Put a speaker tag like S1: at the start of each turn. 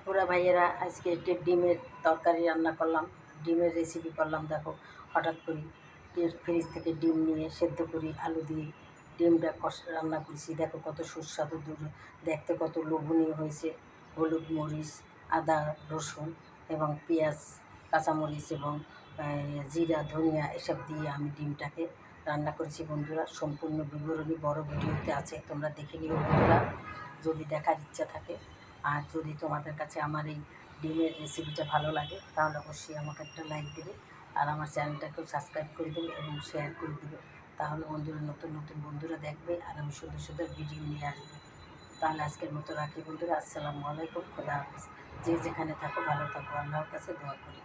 S1: আপুরা ভাইয়েরা, আজকে একটি ডিমের তরকারি রান্না করলাম, ডিমের রেসিপি করলাম। দেখো, হঠাৎ করি ফ্রিজ থেকে ডিম নিয়ে সেদ্ধ করি, আলু দিয়ে ডিমটা রান্না করেছি। দেখো কত সুস্বাদু, দেখতে কত লোভনীয় হয়েছে। হলুদ, মরিচ, আদা, রসুন এবং পেঁয়াজ, কাঁচামরিচ এবং জিরা, ধনিয়া এসব দিয়ে আমি ডিমটাকে রান্না করেছি বন্ধুরা। সম্পূর্ণ বিবরণী বড় ভিডিওতে আছে, তোমরা দেখে নিও বন্ধুরা যদি দেখার ইচ্ছা থাকে। আর যদি তোমাদের কাছে আমার এই ডিমের রেসিপিটা ভালো লাগে তাহলে অবশ্যই আমাকে একটা লাইক দেবে, আর আমার চ্যানেলটাকেও সাবস্ক্রাইব করে দেবে এবং শেয়ার করে দেবে। তাহলে বন্ধুরা, নতুন নতুন বন্ধুরা দেখবে আর আমি সুন্দর সুন্দর ভিডিও নিয়ে আসবো। তাহলে আজকের মতো রাখি বন্ধুরা। আসসালামু আলাইকুম, খোদা হাফিজ। যে যেখানে থাকো ভালো থাকো, আল্লাহর কাছে দোয়া করি।